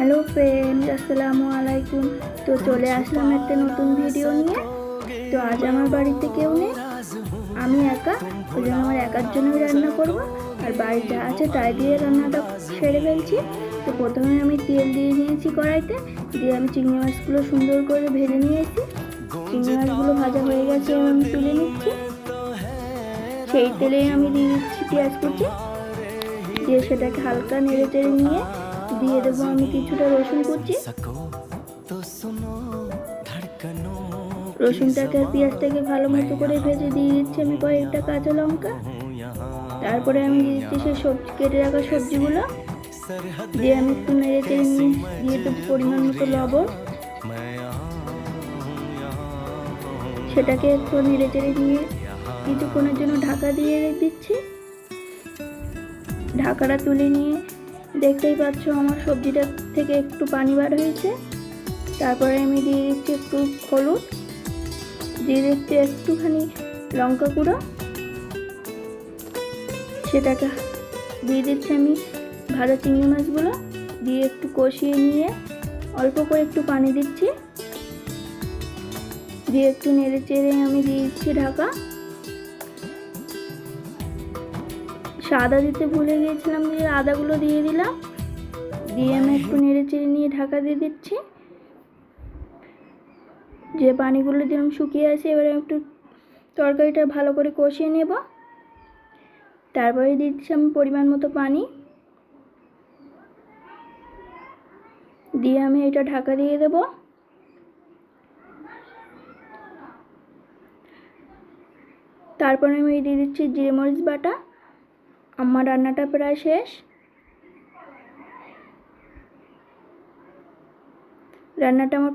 Hello friend, আসসালামু আলাইকুম। তো চলে আসলাম একটা নতুন ভিডিও নিয়ে। তো আজ আমার বাড়িতে কেউ নেই, আমি একা। ওই জন্য আমার একার জন্যই রান্না করব, আর বাড়ি যা আছে তাই দিয়ে রান্নাটা সেরে ফেলছি। তো প্রথমে আমি তেল দিয়ে নিয়েছি কড়াইতে, দিয়ে আমি চিংড়ি মাছগুলো সুন্দর করে ভেজে নিয়েছি। চিংড়ি মাছগুলো ভাজা হয়ে গেছে, আমি তুলে নিচ্ছি। সেই তেলেই আমি দিয়ে দিচ্ছি পেঁয়াজ কুচি, দিয়ে সেটাকে হালকা নেড়ে চেড়ে নিয়ে দিয়ে দেবো আমি কিছুটা রসুন কুচি। রসুনটাকে আর পেঁয়াজটাকে ভালো মতো করে ভেজে দিয়ে দিচ্ছি আমি কয়েকটা কাঁচা লঙ্কা। তারপরে আমি দিয়ে দিচ্ছি সেই সবজি কেটে রাখা সবজিগুলো, দিয়ে আমি একটু নেড়ে চেড়ে নিয়ে দিয়ে দেবো পরিমাণ মতো লবণ। সেটাকে একটু নেড়ে চেড়ে নিয়ে কিছুক্ষণের জন্য ঢাকা দিয়ে দিচ্ছি। ঢাকাটা তুলে নিয়ে দেখতেই পাচ্ছ আমার সবজিটা থেকে একটু পানি বার হয়েছে। তারপরে আমি দিয়ে দিচ্ছি একটু হলুদ, দিয়ে দিচ্ছি একটুখানি লঙ্কা গুঁড়ো। সেটাকে দিয়ে দিচ্ছি আমি ভাজা চিংড়ি মাছগুলো, দিয়ে একটু কষিয়ে নিয়ে অল্প করে একটু পানি দিচ্ছি, দিয়ে একটু নেড়ে চেড়ে আমি দিয়ে দিচ্ছি ঢাকা। আদা দিতে ভুলে গিয়েছিলাম, দিয়ে আদাগুলো দিয়ে দিলাম, দিয়ে আমি একটু নেড়ে চেড়ে নিয়ে ঢাকা দিয়ে দিচ্ছি। যে পানিগুলো দিলাম শুকিয়ে আছে, এবারে একটু তরকারিটা ভালো করে কষিয়ে নেব। তারপরে দিচ্ছি আমি পরিমাণ মতো পানি, দিয়ে আমি এটা ঢাকা দিয়ে দেব। তারপরে আমি দিয়ে দিচ্ছি জিরে মরিচ বাটা। আমার রান্নাটা প্রায় শেষ। রান্নাটা আমার